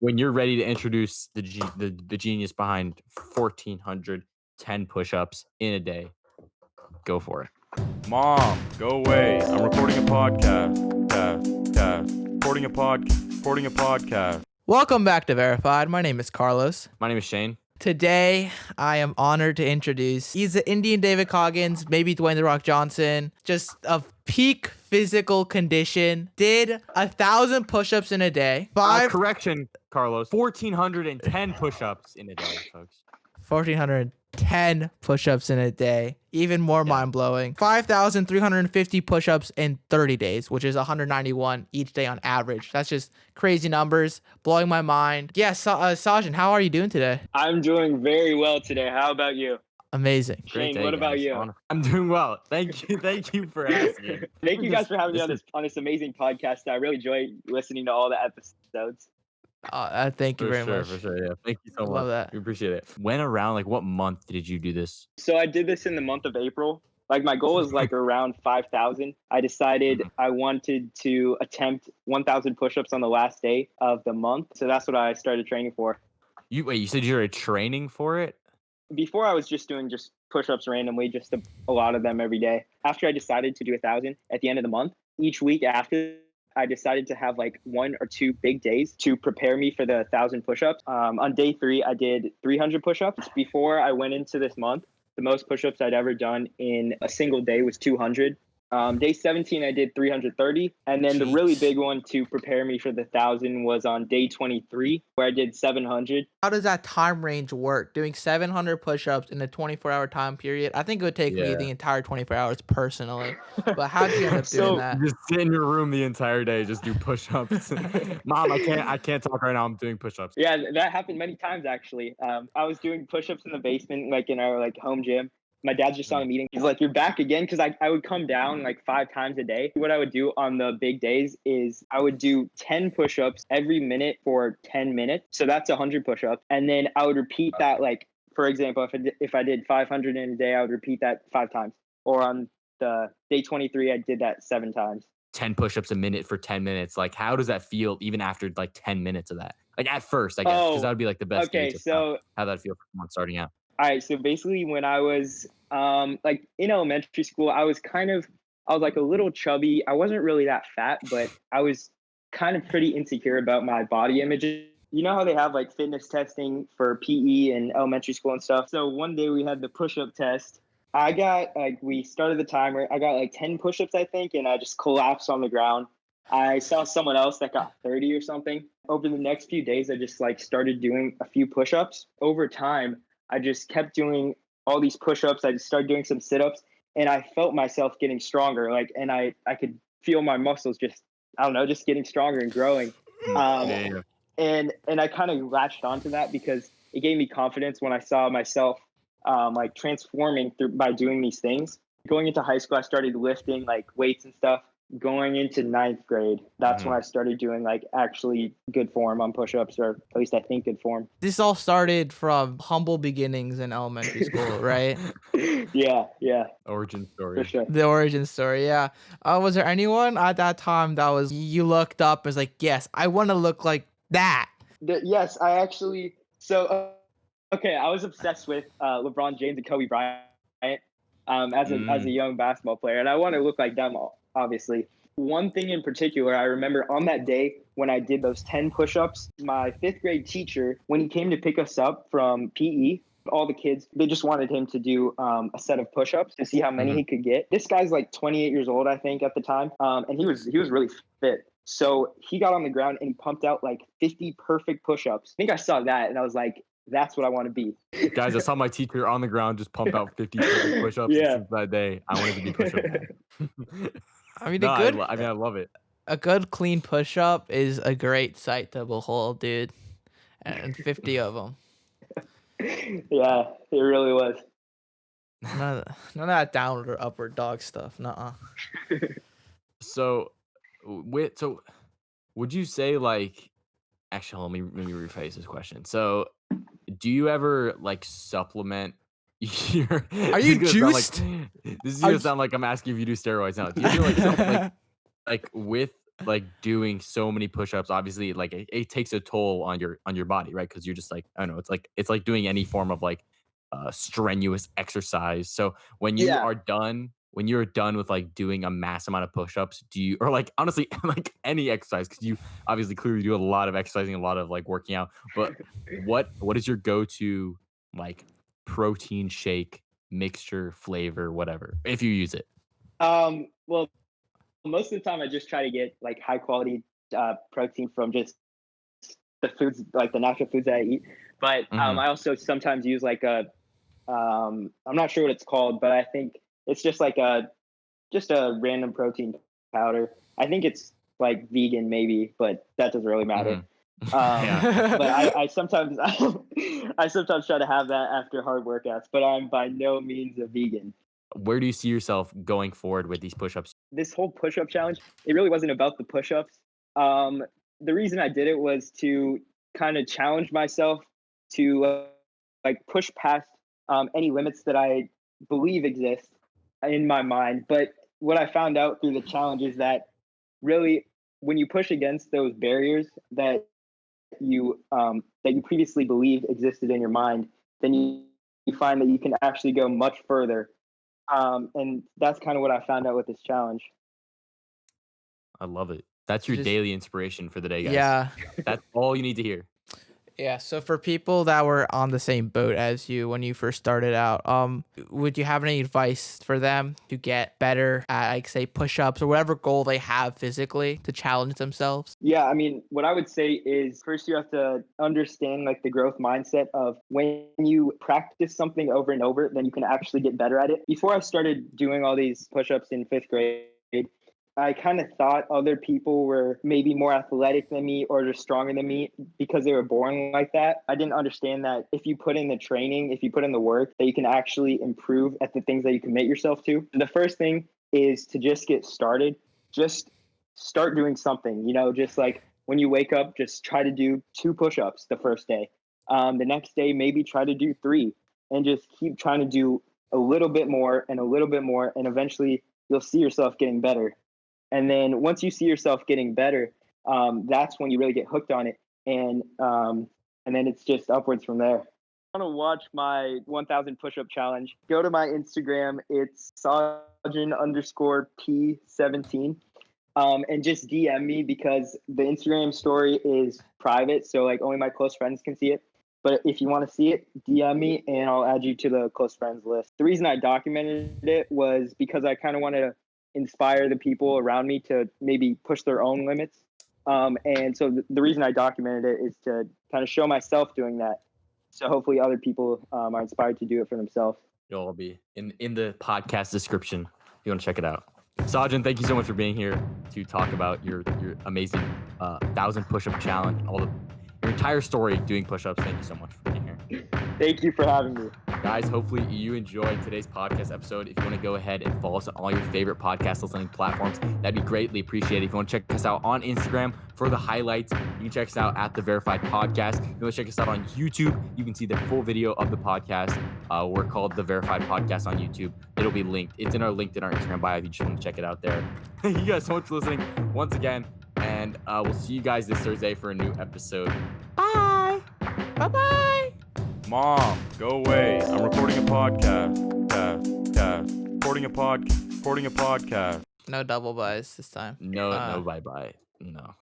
when you're ready to introduce the genius behind 1,410 push-ups in a day, go for it. Mom, go away. I'm recording a podcast. Recording a podcast. Welcome back to Verified. My name is Carlos. My name is Shane. Today, I am honored to introduce, he's the Indian David Coggins, maybe Dwayne The Rock Johnson, just of peak physical condition, did 1,000 push-ups in a day. Correction, Carlos. 1,410 push-ups in a day, folks. 1,410 push-ups in a day. Even more mind-blowing. 5,350 push-ups in 30 days, which is 191 each day on average. That's just crazy numbers, blowing my mind. Yeah, Sajan, how are you doing today? I'm doing very well today. How about you? Amazing. Great Shane, day, what about guys. you? I'm doing well. Thank you for asking. Thank you guys for having me on this amazing podcast. I really enjoy listening to all the episodes. Thank you very much. For sure, yeah. Thank you so much. Love that. We appreciate it. When around, like, what month did you do this? So I did this in the month of April. Like, my goal was like around 5,000. I decided I wanted to attempt 1,000 push-ups on the last day of the month. So that's what I started training for. You said you were training for it? Before I was just doing push-ups randomly, just a lot of them every day. After I decided to do 1,000 at the end of the month, each week after, I decided to have like 1 or 2 big days to prepare me for the 1,000 push-ups. On day 3, I did 300 push-ups. Before I went into this month, the most push-ups I'd ever done in a single day was 200. Day 17, I did 330. And then the really big one to prepare me for the 1,000 was on day 23, where I did 700. How does that time range work? Doing 700 push-ups in a 24-hour time period? I think it would take me the entire 24 hours personally. But how did you end up doing that? Just sit in your room the entire day, just do push-ups. Mom, I can't talk right now. I'm doing push-ups. Yeah, that happened many times actually. I was doing push-ups in the basement, like in our home gym. My dad's just on a meeting. He's like, "You're back again?" Because I would come down like 5 times a day. What I would do on the big days is I would do 10 push-ups every minute for 10 minutes. So that's 100 push-ups. And then I would repeat that, like, for example, if I did 500 in a day, I would repeat that 5 times. Or on the day 23, I did that 7 times. 10 push-ups a minute for 10 minutes. Like, how does that feel even after like 10 minutes of that? Like, at first, I guess, because that would be like the best okay, gauge of so how that feel for someone starting out. All right, so basically when I was like in elementary school, I was like a little chubby. I wasn't really that fat, but I was kind of pretty insecure about my body image. You know how they have like fitness testing for PE in elementary school and stuff? So one day we had the push-up test. We started the timer. I got like 10 push-ups, I think, and I just collapsed on the ground. I saw someone else that got 30 or something. Over the next few days, I just like started doing a few push-ups. Over time, I just kept doing all these push-ups. I just started doing some sit-ups, and I felt myself getting stronger. And I could feel my muscles just getting stronger and growing. And I kind of latched onto that because it gave me confidence when I saw myself like transforming by doing these things. Going into high school, I started lifting like weights and stuff. Going into 9th grade, that's when I started doing like actually good form on push-ups, or at least I think good form. This all started from humble beginnings in elementary school, right? Yeah. Origin story. For sure. The origin story, yeah. Was there anyone at that time that was you looked up and was like, yes, I want to look like that? Yes, I actually. So, okay, I was obsessed with LeBron James and Kobe Bryant as a young basketball player, and I want to look like them all. Obviously, one thing in particular, I remember on that day when I did those 10 push-ups, my 5th grade teacher, when he came to pick us up from PE, all the kids, they just wanted him to do a set of push-ups to see how many he could get. This guy's like 28 years old, I think, at the time, and he was really fit. So he got on the ground and he pumped out like 50 perfect push-ups. I think I saw that and I was like, that's what I want to be. Guys, I saw my teacher on the ground just pump out 50 push-ups. Since that day, I wanted to be push-up man. I mean, I love it. A good clean push-up is a great sight to behold, dude. And 50 of them. Yeah, it really was. None of that downward or upward dog stuff. Nuh-uh. So would you say like, actually, let me rephrase this question. So, do you ever like supplement your? Are you juiced? This is gonna sound like I'm asking if you do steroids now. Do you feel like with like doing so many push-ups, obviously like it takes a toll on your body, right? Because you're just like, I don't know, it's like doing any form of like strenuous exercise. So Yeah. when you're done with like doing a mass amount of push-ups, do you, or like honestly like any exercise, because you obviously clearly do a lot of exercising, a lot of like working out, but what is your go-to like protein shake mixture flavor, whatever, if you use it? Well, most of the time I just try to get like high quality protein from just the foods, like the natural foods that I eat. But Hmm. I also sometimes use like a I'm not sure what it's called, but I think it's just like a random protein powder. I think it's like vegan maybe, but that doesn't really matter. Hmm. Um, Yeah. but I sometimes I sometimes try to have that after hard workouts, but I'm by no means a vegan. Where do you see yourself going forward with these push-ups? This whole push-up challenge, it really wasn't about the push-ups. Um, the reason I did it was to kind of challenge myself to like push past any limits that I believe exist in my mind. But what I found out through the challenge is that really, when you push against those barriers that you previously believed existed in your mind, then you find that you can actually go much further. And that's kind of what I found out with this challenge. I love it. That's So your just daily inspiration for the day, guys. yeah. That's all you need to hear. Yeah, so for people that were on the same boat as you when you first started out, would you have any advice for them to get better at, like, say, push-ups or whatever goal they have physically to challenge themselves? Yeah, I mean, what I would say is first you have to understand like the growth mindset of when you practice something over and over, then you can actually get better at it. Before I started doing all these push-ups in fifth grade, I kind of thought other people were maybe more athletic than me or just stronger than me because they were born like that. I didn't understand that if you put in the training, if you put in the work, that you can actually improve at the things that you commit yourself to. The first thing is to just get started. Just start doing something, just like when you wake up, just try to do 2 push-ups the first day. The next day, maybe try to do 3 and just keep trying to do a little bit more and a little bit more. And eventually you'll see yourself getting better. And then once you see yourself getting better, that's when you really get hooked on it, and then it's just upwards from there. Want to watch my 1,000 push-up challenge? Go to my Instagram. It's Sajan_P17, and just DM me because the Instagram story is private, so like only my close friends can see it. But if you want to see it, DM me and I'll add you to the close friends list. The reason I documented it was because I kind of wanted to inspire the people around me to maybe push their own limits. And so the reason I documented it is to kind of show myself doing that. So hopefully other people are inspired to do it for themselves. It'll all be in the podcast description if you want to check it out. Sajin, thank you so much for being here to talk about your amazing 1,000 push-up challenge and your entire story doing push-ups. Thank you so much for being here. Thank you for having me. Guys, hopefully you enjoyed today's podcast episode. If you want to go ahead and follow us on all your favorite podcast listening platforms, that'd be greatly appreciated. If you want to check us out on Instagram for the highlights, you can check us out at The Verified Podcast. If you want to check us out on YouTube, you can see the full video of the podcast. We're called The Verified Podcast on YouTube. It'll be linked. It's in our link in our Instagram bio if you just want to check it out there. Thank you guys so much for listening once again, and we'll see you guys this Thursday for a new episode. Bye! Bye-bye. Mom, go away. I'm recording a podcast. Recording a podcast. No double buys this time. No, bye-bye. No.